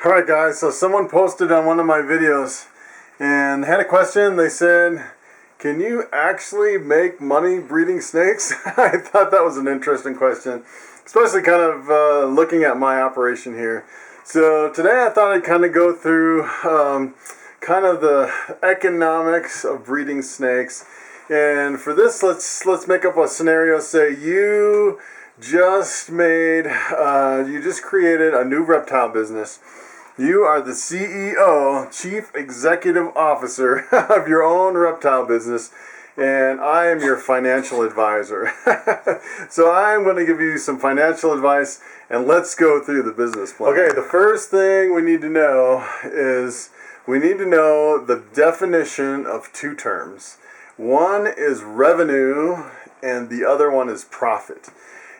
Alright guys, so someone posted on one of my videos and had a question. They said, can you actually make money breeding snakes? I thought that was an interesting question, especially kind of looking at my operation here. So today I thought I'd kind of go through kind of the economics of breeding snakes. And for this, let's make up a scenario. Say you just created a new reptile business. You are the CEO, Chief Executive Officer of your own reptile business, and I am your financial advisor. So I'm going to give you some financial advice, and let's go through the business plan. Okay, the first thing we need to know is we need to know the definition of two terms. One is revenue, and the other one is profit.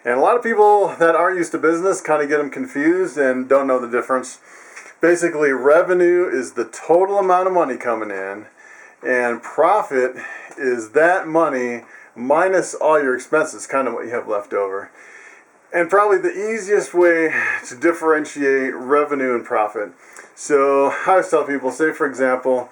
And a lot of people that aren't used to business kind of get them confused and don't know the difference. Basically, revenue is the total amount of money coming in, and profit is that money minus all your expenses, kind of what you have left over. And probably the easiest way to differentiate revenue and profit. So I always tell people, say for example,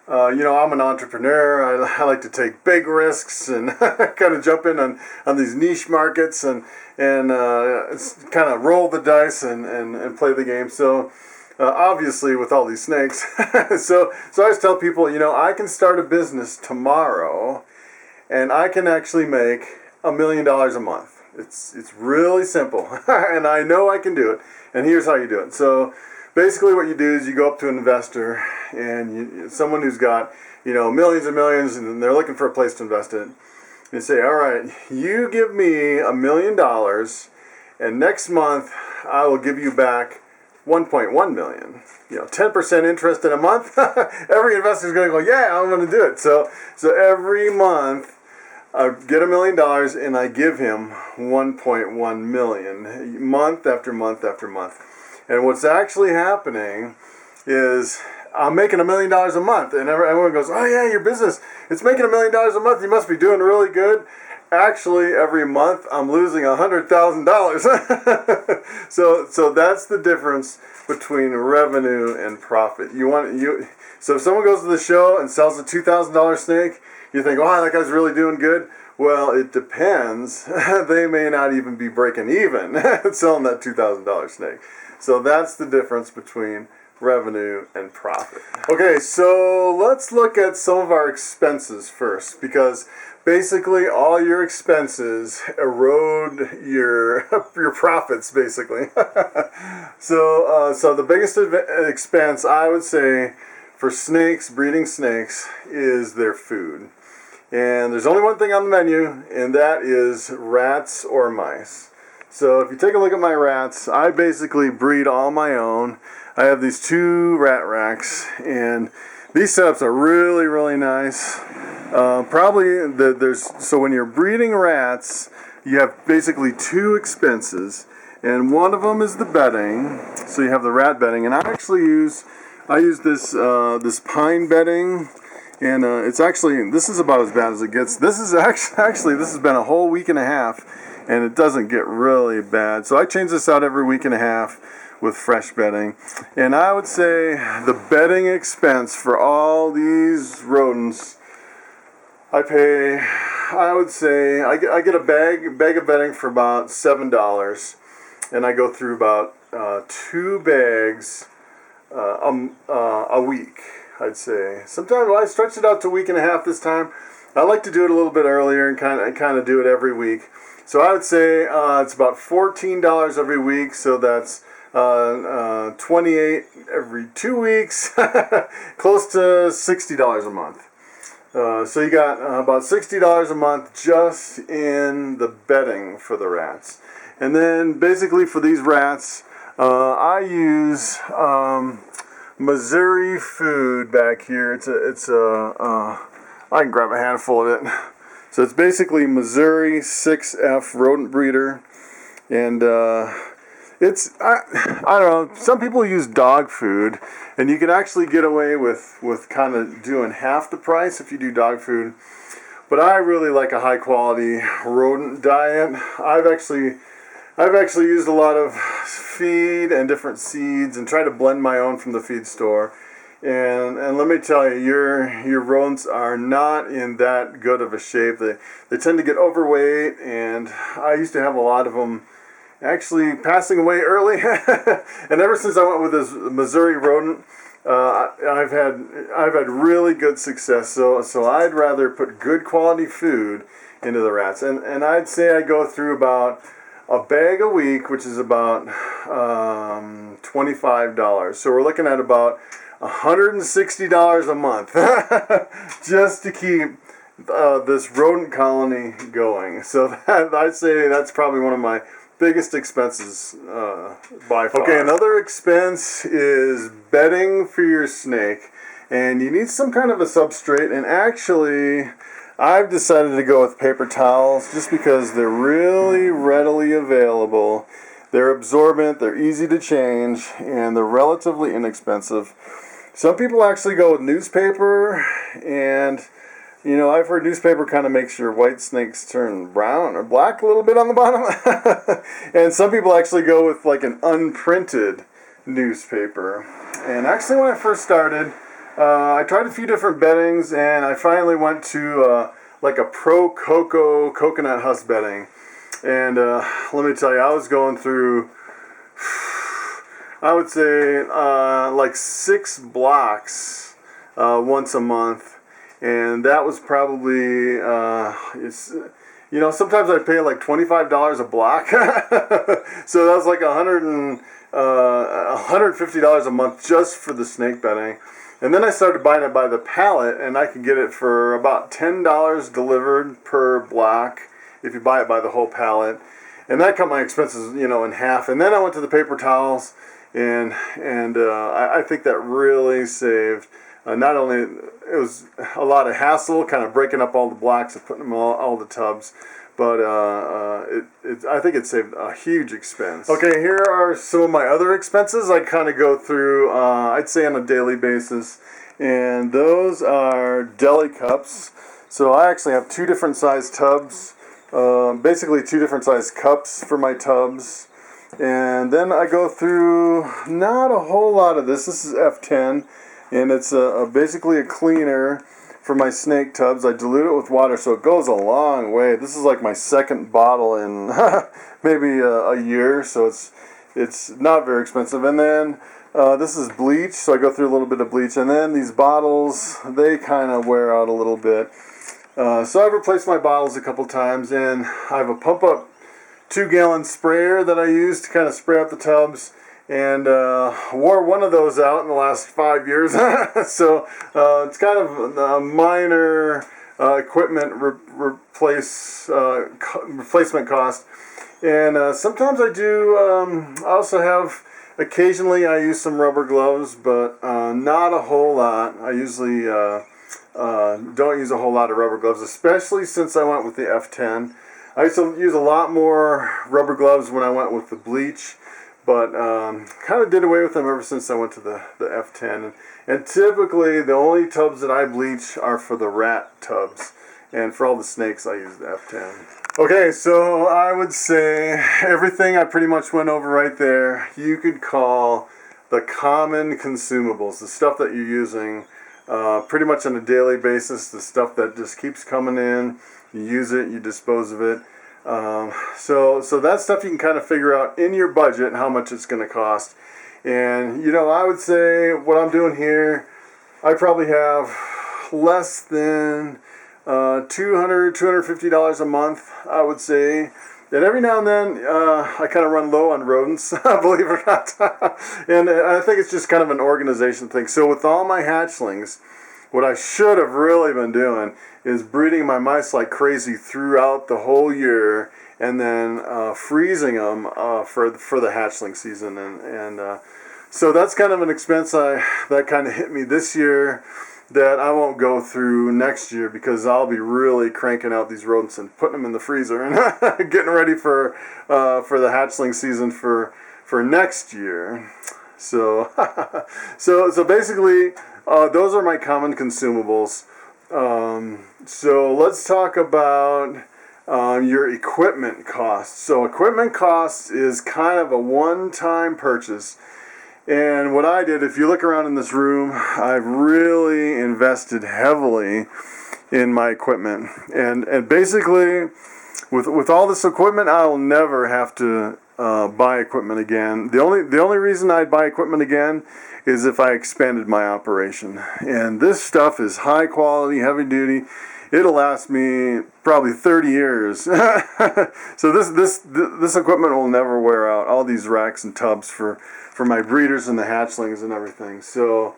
I'm an entrepreneur. I like to take big risks and kind of jump in on these niche markets and kind of roll the dice and play the game. So obviously with all these snakes, so I always tell people, I can start a business tomorrow and I can actually make $1 million a month. It's really simple and I know I can do it. And here's how you do it. So basically what you do is you go up to an investor and someone who's got, millions and millions, and they're looking for a place to invest in. You say, all right, you give me $1 million and next month I will give you back 1.1 million. 10% interest in a month. Every investor is going to go, yeah, I'm going to do it. So every month I get $1 million and I give him 1.1 million, month after month after month. And what's actually happening is I'm making $1 million a month, and everyone goes, oh yeah, your business, it's making $1 million a month. You must be doing really good. Actually, every month I'm losing $100,000. So that's the difference between revenue and profit. So if someone goes to the show and sells a $2,000 snake, you think, oh, that guy's really doing good. Well, it depends. They may not even be breaking even selling that $2,000 snake. So that's the difference between revenue and profit. Okay, so let's look at some of our expenses first, because basically all your expenses erode your profits, basically. So the biggest expense, I would say, for snakes, breeding snakes, is their food. And there's only one thing on the menu, and that is rats or mice. So if you take a look at my rats, I basically breed all my own. I have these 2 rat racks, and these setups are really, really nice. So when you're breeding rats, you have basically 2 expenses, and one of them is the bedding. So you have the rat bedding, and I use this pine bedding. And this is about as bad as it gets. This has been a whole week and a half, and it doesn't get really bad. So I change this out every week and a half with fresh bedding. And I would say the bedding expense for all these rodents, I get a bag of bedding for about $7, and I go through about 2 bags a week, I'd say. Sometimes I stretch it out to a week and a half this time. I like to do it a little bit earlier and kind of do it every week. So I would say it's about $14 every week. So that's $28 every 2 weeks, close to $60 a month. So you got about $60 a month just in the bedding for the rats. And then basically for these rats, I use Missouri food back here. I can grab a handful of it. So it's basically Missouri 6F rodent breeder, and I don't know. Some people use dog food, and you can actually get away with kind of doing half the price if you do dog food. But I really like a high quality rodent diet. I've actually I've actually used a lot of feed and different seeds and tried to blend my own from the feed store. And let me tell you, your rodents are not in that good of a shape. They tend to get overweight, and I used to have a lot of them actually passing away early. And ever since I went with this Missouri rodent, I've had really good success. So I'd rather put good quality food into the rats, and I'd say I go through about a bag a week, which is about $25. So we're looking at about $160 a month just to keep this rodent colony going. So I'd say that's probably one of my biggest expenses by far. Okay, another expense is bedding for your snake, and you need some kind of a substrate. And actually, I've decided to go with paper towels just because they're really readily available. They're absorbent, they're easy to change, and they're relatively inexpensive. Some people actually go with newspaper, and I've heard newspaper kind of makes your white snakes turn brown or black a little bit on the bottom. And some people actually go with like an unprinted newspaper. And actually when I first started, I tried a few different beddings, and I finally went to like a Pro Coco coconut husk bedding. And let me tell you, I was going through, I would say, like 6 blocks once a month. And that was probably, sometimes I pay like $25 a block. So that was like $150 a month just for the snake bedding. And then I started buying it by the pallet, and I could get it for about $10 delivered per block if you buy it by the whole pallet. And that cut my expenses, in half. And then I went to the paper towels, and I think that really saved. Not only it was a lot of hassle, kind of breaking up all the blocks and putting them all the tubs, but I think it saved a huge expense. Okay, here are some of my other expenses I kind of go through, I'd say on a daily basis, and those are Deli Cups. So I actually have 2 different size tubs, basically 2 different size cups for my tubs, and then I go through not a whole lot of this. This is F10. And it's basically a cleaner for my snake tubs. I dilute it with water, so it goes a long way. This is like my second bottle in maybe a year, so it's not very expensive. And then this is bleach, so I go through a little bit of bleach. And then these bottles, they kind of wear out a little bit. So I've replaced my bottles a couple times, and I have a pump-up 2-gallon sprayer that I use to kind of spray out the tubs. And wore one of those out in the last 5 years. So it's kind of a minor equipment replacement cost. And sometimes I do, I also have, occasionally I use some rubber gloves, but not a whole lot. I usually don't use a whole lot of rubber gloves, especially since I went with the F10. I used to use a lot more rubber gloves when I went with the bleach. But kind of did away with them ever since I went to the F10. And typically, the only tubs that I bleach are for the rat tubs. And for all the snakes, I use the F10. Okay, so I would say everything I pretty much went over right there, you could call the common consumables, the stuff that you're using pretty much on a daily basis, the stuff that just keeps coming in. You use it, you dispose of it. So that stuff you can kind of figure out in your budget how much it's going to cost. And, I would say what I'm doing here, I probably have less than $250 a month, I would say. And every now and then, I kind of run low on rodents, believe it or not. And I think it's just kind of an organization thing. So with all my hatchlings, what I should have really been doing is breeding my mice like crazy throughout the whole year, and then freezing them for the hatchling season. And so that's kind of an expense that kind of hit me this year that I won't go through next year, because I'll be really cranking out these rodents and putting them in the freezer and getting ready for the hatchling season for next year. So so basically, those are my common consumables. So let's talk about your equipment costs. So equipment costs is kind of a one-time purchase. And what I did, if you look around in this room, I've really invested heavily in my equipment. And basically, with all this equipment, I'll never have to buy equipment again. The only reason I'd buy equipment again is if I expanded my operation. And this stuff is high quality, heavy duty. It'll last me probably 30 years. So this equipment will never wear out. All these racks and tubs for my breeders and the hatchlings and everything. So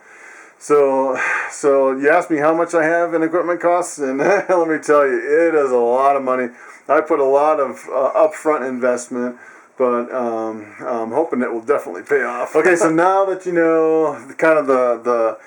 you asked me how much I have in equipment costs, and let me tell you, it is a lot of money. I put a lot of upfront investment, but I'm hoping it will definitely pay off. Okay, so now that you know kind of the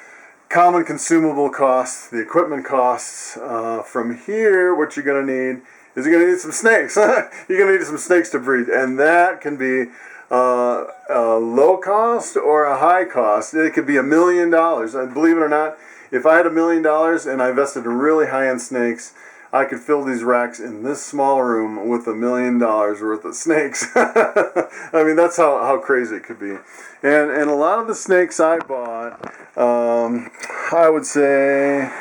common consumable costs, the equipment costs, from here, what you're going to need is you're going to need some snakes. You're going to need some snakes to breed, and that can be a low cost or a high cost. It could be $1 million. And believe it or not, if I had $1 million and I invested in really high-end snakes, I could fill these racks in this small room with $1 million worth of snakes. I mean, that's how crazy it could be. And a lot of the snakes I bought, I would say,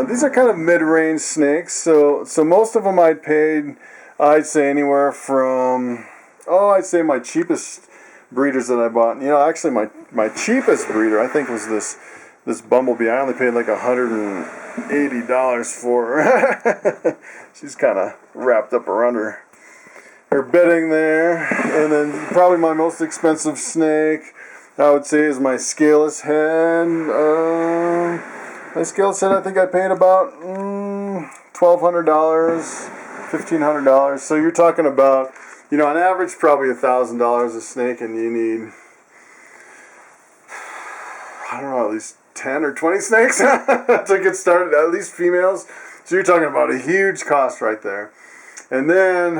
these are kind of mid-range snakes. So most of them I'd say anywhere from, I'd say my cheapest breeders that I bought. Actually my cheapest breeder, I think, was this bumblebee. I only paid like $180 for her. She's kind of wrapped up around her bedding there. And then probably my most expensive snake, I would say, is my scaleless head. My scaleless head, I think I paid about $1,200, $1,500. So you're talking about, on average, probably $1,000 a snake, and you need, I don't know, at least 10 or 20 snakes to get started, at least females. So you're talking about a huge cost right there. And then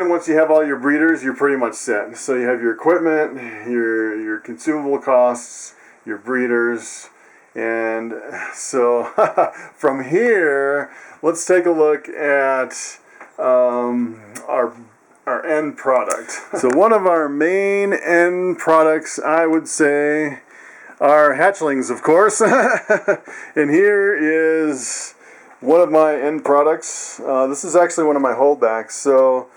once you have all your breeders, you're pretty much set. So you have your equipment, your consumable costs, your breeders, and so from here, let's take a look at our end product. So one of our main end products, I would say, are hatchlings, of course. And here is one of my end products. This is actually one of my holdbacks. So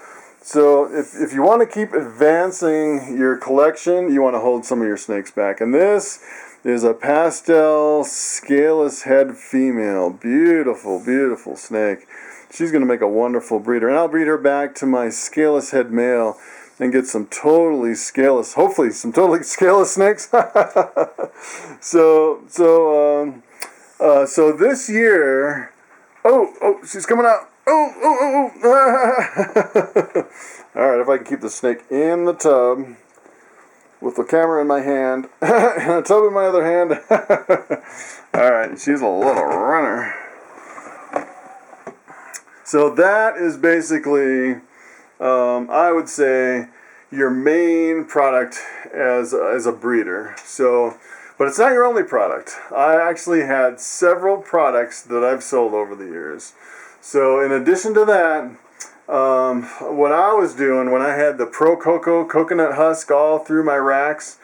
if you want to keep advancing your collection, you want to hold some of your snakes back. And this is a pastel scaleless head female. Beautiful, beautiful snake. She's going to make a wonderful breeder. And I'll breed her back to my scaleless head male and get some totally scaleless, hopefully some totally scaleless snakes. So this year, she's coming out. All right, if I can keep the snake in the tub with the camera in my hand and a tub in my other hand. All right, she's a little runner. So that is basically, I would say, your main product as a breeder. But it's not your only product. I actually had several products that I've sold over the years. So in addition to that, what I was doing when I had the Pro Coco coconut husk all through my racks,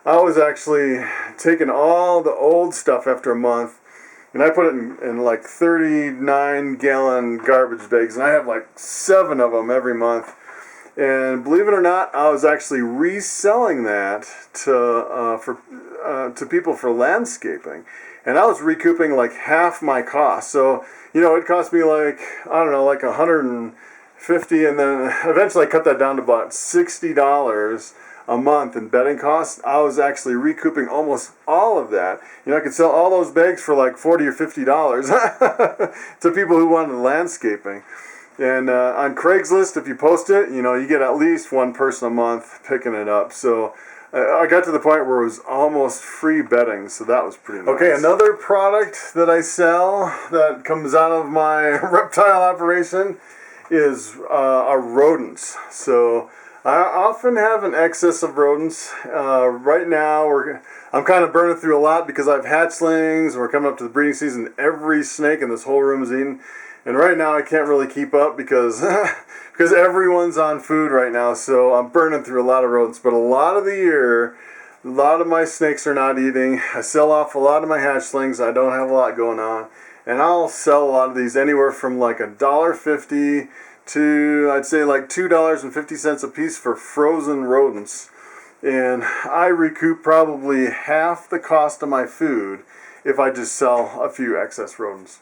I was actually taking all the old stuff after a month, and I put it in like 39-gallon garbage bags, and I have like 7 of them every month. And believe it or not, I was actually reselling that to people for landscaping, and I was recouping like half my cost. So it cost me like, I don't know, like $150, and then eventually I cut that down to about $60 a month in bedding costs. I was actually recouping almost all of that. I could sell all those bags for like $40 or $50 to people who wanted landscaping. And on Craigslist, if you post it, you get at least one person a month picking it up. So I got to the point where it was almost free bedding, so that was pretty nice. Okay, another product that I sell that comes out of my reptile operation is our rodents. So I often have an excess of rodents. Right now, I'm kind of burning through a lot because I have hatchlings. We're coming up to the breeding season. Every snake in this whole room is eaten. And right now I can't really keep up because because everyone's on food right now, so I'm burning through a lot of rodents. But a lot of the year, a lot of my snakes are not eating. I sell off a lot of my hatchlings. I don't have a lot going on. And I'll sell a lot of these anywhere from like $1.50 to, I'd say, like $2.50 a piece for frozen rodents. And I recoup probably half the cost of my food if I just sell a few excess rodents.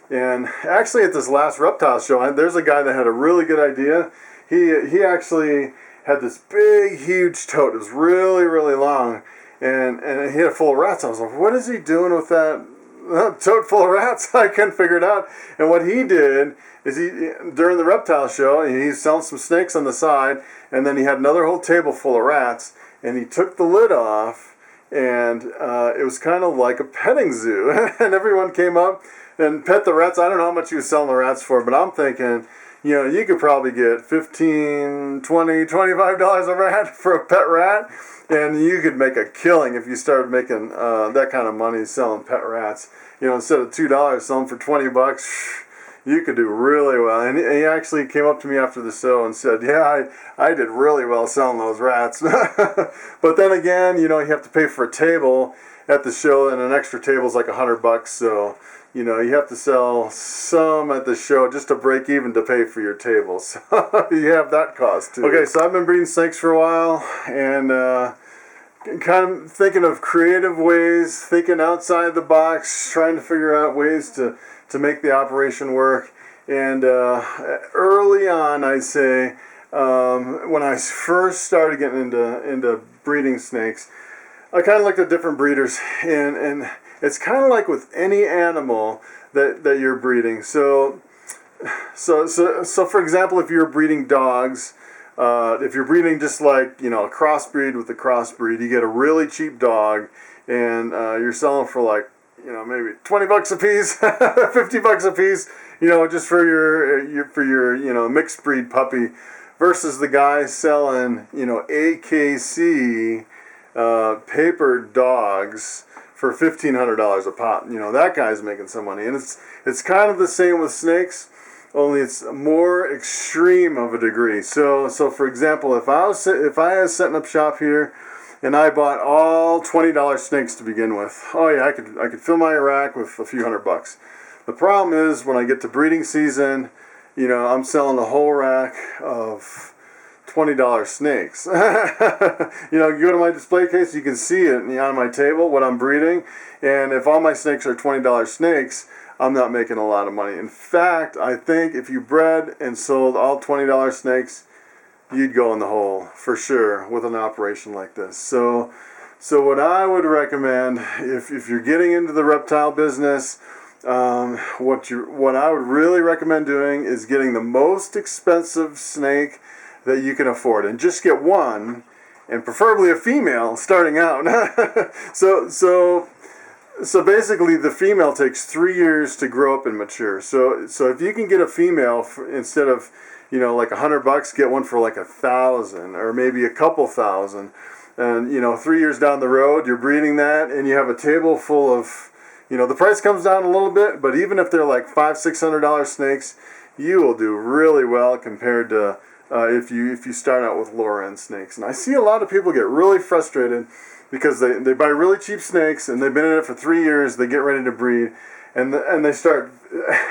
And actually at this last reptile show, there's a guy that had a really good idea. He actually had this big, huge tote. It was really, really long. And he had it full of rats. I was like, what is he doing with that tote full of rats? I couldn't figure it out. And what he did is during the reptile show, he's selling some snakes on the side, and then he had another whole table full of rats, and he took the lid off, and it was kind of like a petting zoo. And everyone came up and pet the rats. I don't know how much he was selling the rats for, but I'm thinking, you could probably get $15, $20, $25 a rat for a pet rat, and you could make a killing if you started making that kind of money selling pet rats. Instead of $2, sell them for $20. You could do really well. And he actually came up to me after the show and said, yeah, I did really well selling those rats. But then again, you have to pay for a table at the show, and an extra table is like $100. So, you have to sell some at the show just to break even to pay for your table. So you have that cost too. Okay, so I've been breeding snakes for a while, and kind of thinking of creative ways, thinking outside the box, trying to figure out ways to make the operation work. And early on, I'd say, when I first started getting into breeding snakes, I kind of looked at different breeders, and it's kind of like with any animal that you're breeding. So for example, if you're breeding dogs, if you're breeding just like, a crossbreed with a crossbreed, you get a really cheap dog, and you're selling for like, maybe $20 a piece, $50 a piece, just for your mixed breed puppy, versus the guy selling, AKC paper dogs for $1,500 a pop. That guy's making some money. And it's kind of the same with snakes, only it's more extreme of a degree. So for example, if I was setting up shop here and I bought all $20 snakes to begin with, oh yeah, I could fill my rack with a few $100. The problem is when I get to breeding season, I'm selling a whole rack of $20 snakes. You go to my display case, you can see it on my table, what I'm breeding. And if all my snakes are $20 snakes, I'm not making a lot of money. In fact, I think if you bred and sold all $20 snakes, you'd go in the hole for sure with an operation like this. So what I would recommend, if you're getting into the reptile business, what I would really recommend doing is getting the most expensive snake that you can afford, and just get one, and preferably a female starting out. So basically, the female takes 3 years to grow up and mature. So if you can get a female instead of like $100, get one for like $1,000 or maybe a couple thousand, and 3 years down the road, you're breeding that, and you have a table full of, the price comes down a little bit, but even if they're like $500-$600 snakes, you will do really well compared to if you start out with lower end snakes. And I see a lot of people get really frustrated because they buy really cheap snakes and they've been in it for 3 years, they get ready to breed, and they start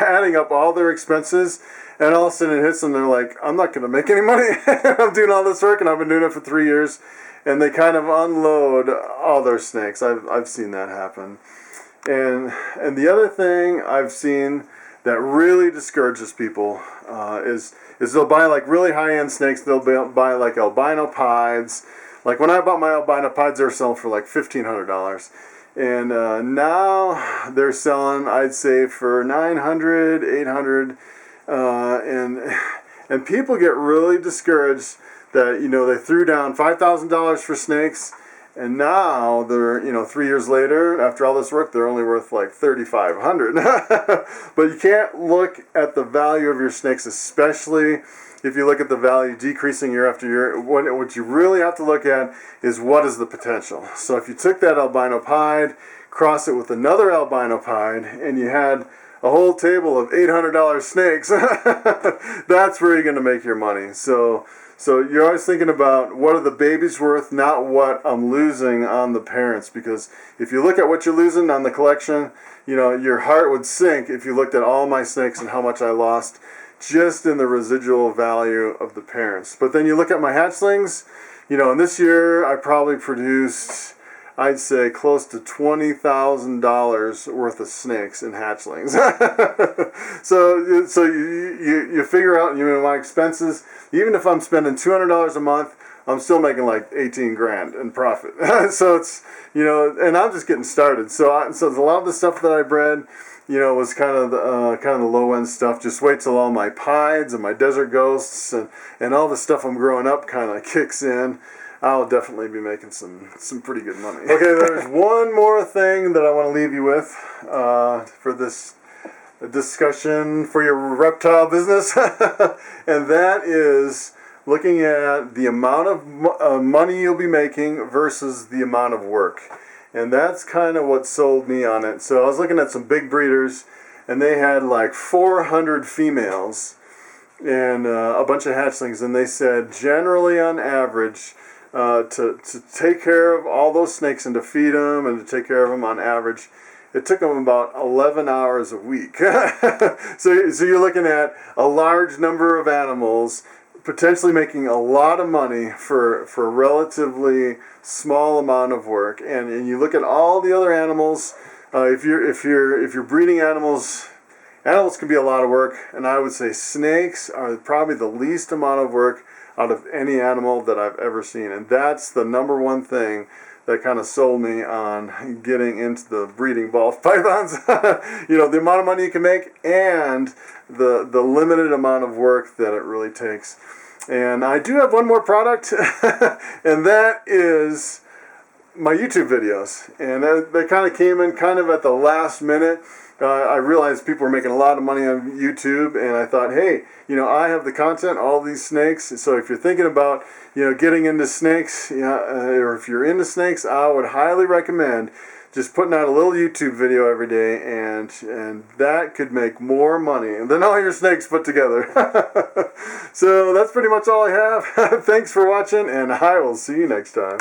adding up all their expenses, and all of a sudden it hits them, they're like, I'm not going to make any money. I'm doing all this work and I've been doing it for 3 years, and they kind of unload all their snakes. I've seen that happen. And the other thing I've seen that really discourages people is they'll buy like really high-end snakes. They'll buy like albino pieds. Like when I bought my albino pieds, they were selling for like $1,500. And now they're selling, I'd say, for $900, $800. And people get really discouraged that, they threw down $5,000 for snakes. And now they're, 3 years later, after all this work, they're only worth like $3,500. But you can't look at the value of your snakes, especially if you look at the value decreasing year after year. What you really have to look at is what is the potential. So if you took that albino pied, cross it with another albino pied, and you had a whole table of $800 snakes, that's where you're going to make your money. So you're always thinking about what are the babies worth, not what I'm losing on the parents. Because if you look at what you're losing on the collection, your heart would sink if you looked at all my snakes and how much I lost just in the residual value of the parents. But then you look at my hatchlings, and this year I probably produced, I'd say, close to $20,000 worth of snakes in hatchlings. so you figure out, my expenses. Even if I'm spending $200 a month, I'm still making like 18 grand in profit. So it's, and I'm just getting started. So a lot of the stuff that I bred, was kind of the low end stuff. Just wait till all my pieds and my desert ghosts and all the stuff I'm growing up kind of kicks in. I'll definitely be making some pretty good money. Okay, there's one more thing that I want to leave you with for this discussion for your reptile business, and that is looking at the amount of money you'll be making versus the amount of work. And that's kind of what sold me on it. So I was looking at some big breeders, and they had like 400 females and a bunch of hatchlings, and they said generally on average, to take care of all those snakes and to feed them and to take care of them on average, it took them about 11 hours a week. So you're looking at a large number of animals, potentially making a lot of money for a relatively small amount of work. And you look at all the other animals. If you're breeding animals can be a lot of work. And I would say snakes are probably the least amount of work out of any animal that I've ever seen. And that's the number one thing that kind of sold me on getting into the breeding ball pythons. The amount of money you can make and the limited amount of work that it really takes. And I do have one more product, and that is my YouTube videos. And they kind of came in kind of at the last minute. I realized people were making a lot of money on YouTube, and I thought, hey, I have the content, all these snakes. So if you're thinking about, getting into snakes, or if you're into snakes, I would highly recommend just putting out a little YouTube video every day, and that could make more money than all your snakes put together. So that's pretty much all I have. Thanks for watching, and I will see you next time.